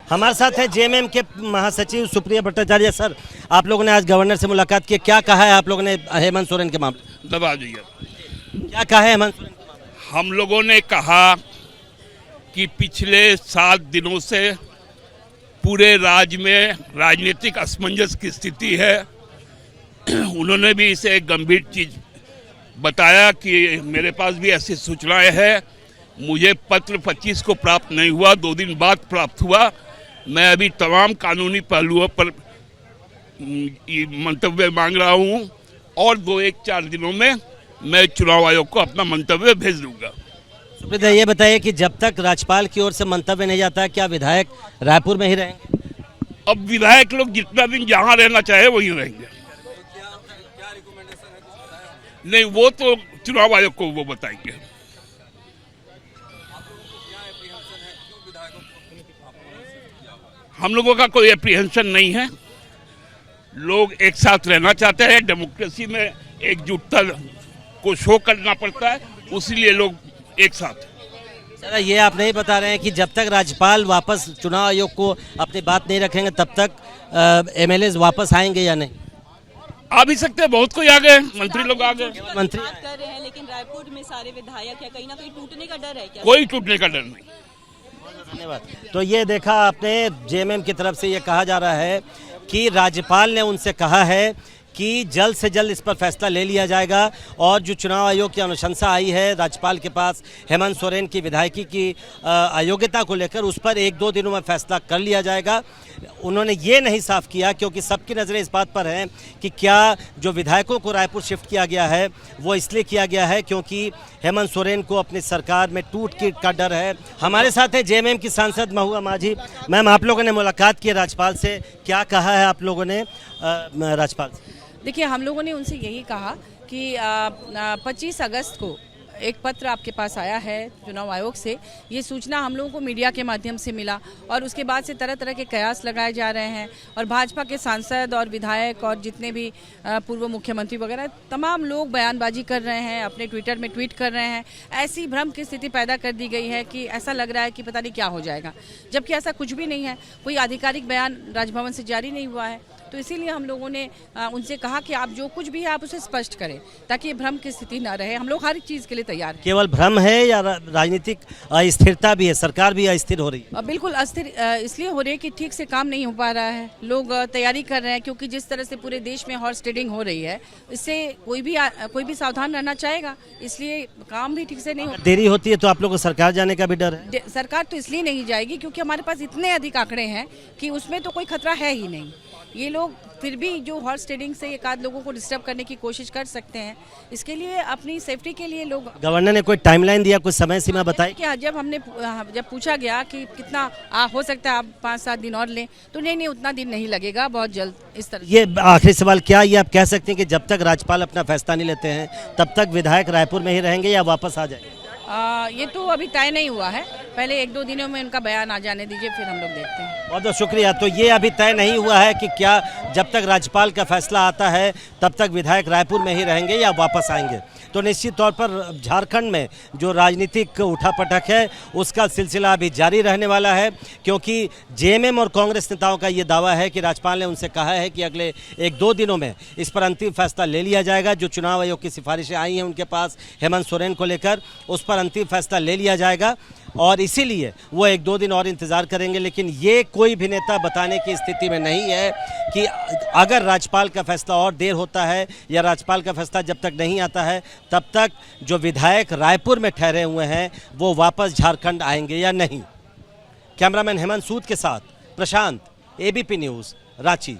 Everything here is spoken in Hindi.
हमारे साथ है जेएमएम के महासचिव सुप्रिया भट्टाचार्य। सर, आप लोगों ने आज गवर्नर से मुलाकात की, क्या कहा है आप लोगों ने हेमंत सोरेन के मामले? दबा दीजिए। क्या कहा है हेमंत सोरेन के मामले? हम लोगों ने कहा कि पिछले 7 दिनों से पूरे राज्य में राजनीतिक असमंजस की स्थिति है। उन्होंने भी इसे एक गंभीर चीज बताया कि मेरे पास भी ऐसी सूचनाएं हैं। मुझे पत्र 25 को प्राप्त नहीं हुआ, 2 दिन बाद प्राप्त हुआ। मैं अभी तमाम कानूनी पहलुओं पर मंतव्य मांग रहा हूं और 2-4 दिनों में मैं चुनाव आयोग को अपना मंतव्य भेज दूंगा। सुप्रिया, ये बताइए कि जब तक राज्यपाल की ओर से मंतव्य नहीं जाता है, क्या विधायक रायपुर में ही रहेंगे? अब विधायक लोग जितना दिन जहां रहना चाहे वहीं रहेंगे। नहीं, वो तो चुनाव आयोग को वो बताएंगे। हम लोगों का कोई एप्रीहेंशन नहीं है। लोग एक साथ रहना चाहते हैं। डेमोक्रेसी में एकजुटता को शो करना पड़ता है, उसीलिए लोग एक साथ। सर, ये आप नहीं बता रहे हैं कि जब तक राज्यपाल वापस चुनाव आयोग को अपनी बात नहीं रखेंगे तब तक एमएलए वापस आएंगे या नहीं? आ भी सकते हैं, बहुत कोई आ गए, मंत्री लोग आ गए। मंत्री बात कर रहे हैं, लेकिन रायपुर में सारे विधायक है, कहीं ना कहीं टूटने का डर है क्या? कोई टूटने का डर नहीं। धन्यवाद। तो ये देखा आपने, जेएमएम की तरफ से ये कहा जा रहा है कि राज्यपाल ने उनसे कहा है कि जल्द से जल्द इस पर फैसला ले लिया जाएगा और जो चुनाव आयोग की अनुशंसा आई है राज्यपाल के पास हेमंत सोरेन की विधायकी की अयोग्यता को लेकर, उस पर 1-2 दिनों में फैसला कर लिया जाएगा। उन्होंने ये नहीं साफ किया, क्योंकि सबकी नज़रें इस बात पर हैं कि क्या जो विधायकों को रायपुर शिफ्ट किया गया है वो इसलिए किया गया है क्योंकि हेमंत सोरेन को अपनी सरकार में टूट का डर है। हमारे साथ है जेएमएम की सांसद महुआ माझी। मैम, आप लोगों ने मुलाकात की राज्यपाल से, क्या कहा है आप लोगों ने राज्यपाल से? देखिए, हम लोगों ने उनसे यही कहा कि 25 अगस्त को एक पत्र आपके पास आया है चुनाव आयोग से। ये सूचना हम लोगों को मीडिया के माध्यम से मिला और उसके बाद से तरह तरह के कयास लगाए जा रहे हैं और भाजपा के सांसद और विधायक और जितने भी पूर्व मुख्यमंत्री वगैरह तमाम लोग बयानबाजी कर रहे हैं, अपने ट्विटर में ट्वीट कर रहे हैं। ऐसी भ्रम की स्थिति पैदा कर दी गई है कि ऐसा लग रहा है कि पता नहीं क्या हो जाएगा, जबकि ऐसा कुछ भी नहीं है। कोई आधिकारिक बयान राजभवन से जारी नहीं हुआ है। तो इसीलिए हम लोगों ने उनसे कहा कि आप जो कुछ भी है आप उसे स्पष्ट करें ताकि भ्रम की स्थिति ना रहे। हम लोग हर एक चीज़ के लिए तैयार हैं। केवल भ्रम है या राजनीतिक अस्थिरता भी है? सरकार भी अस्थिर हो रही है? बिल्कुल अस्थिर इसलिए हो रही है कि ठीक से काम नहीं हो पा रहा है। लोग तैयारी कर रहे हैं, क्योंकि जिस तरह से पूरे देश में हॉर्स ट्रेडिंग हो रही है, इससे कोई भी सावधान रहना चाहेगा, इसलिए काम भी ठीक से नहीं हो। देरी होती है तो आप लोगों को सरकार जाने का भी डर है? सरकार तो इसलिए नहीं जाएगी क्योंकि हमारे पास इतने अधिक आंकड़े हैं कि उसमें तो कोई खतरा है ही नहीं। ये लोग फिर भी जो हॉर्स ट्रेडिंग से एक आध लोगों को डिस्टर्ब करने की कोशिश कर सकते हैं, इसके लिए अपनी सेफ्टी के लिए लोग। गवर्नर ने कोई टाइमलाइन दिया, कुछ समय सीमा बताई? क्या जब पूछा गया कि कितना हो सकता है आप 5-7 दिन और लें, तो नहीं उतना दिन नहीं लगेगा, बहुत जल्द इस तरह। ये आखिरी सवाल, क्या ये आप कह सकते हैं कि जब तक राज्यपाल अपना फैसला नहीं लेते हैं तब तक विधायक रायपुर में ही रहेंगे या वापस आ जाएंगे? ये तो अभी तय नहीं हुआ है, पहले 1-2 दिनों में उनका बयान आ जाने दीजिए, फिर हम लोग देखते हैं। बहुत बहुत शुक्रिया। तो ये अभी तय नहीं हुआ है कि क्या जब तक राज्यपाल का फैसला आता है तब तक विधायक रायपुर में ही रहेंगे या वापस आएंगे। तो निश्चित तौर पर झारखंड में जो राजनीतिक उठापटक है उसका सिलसिला अभी जारी रहने वाला है, क्योंकि जेएमएम और कांग्रेस नेताओं का ये दावा है कि राज्यपाल ने उनसे कहा है कि अगले 1-2 दिनों में इस पर अंतिम फैसला ले लिया जाएगा। जो चुनाव आयोग की सिफारिशें आई हैं उनके पास हेमंत सोरेन को लेकर, उस पर अंतिम फैसला ले लिया जाएगा और इसीलिए वो 1-2 दिन और इंतज़ार करेंगे। लेकिन ये कोई भी नेता बताने की स्थिति में नहीं है कि अगर राज्यपाल का फैसला और देर होता है या राज्यपाल का फैसला जब तक नहीं आता है तब तक जो विधायक रायपुर में ठहरे हुए हैं वो वापस झारखंड आएंगे या नहीं। कैमरामैन हेमंत सूद के साथ प्रशांत, एबीपी न्यूज़, रांची।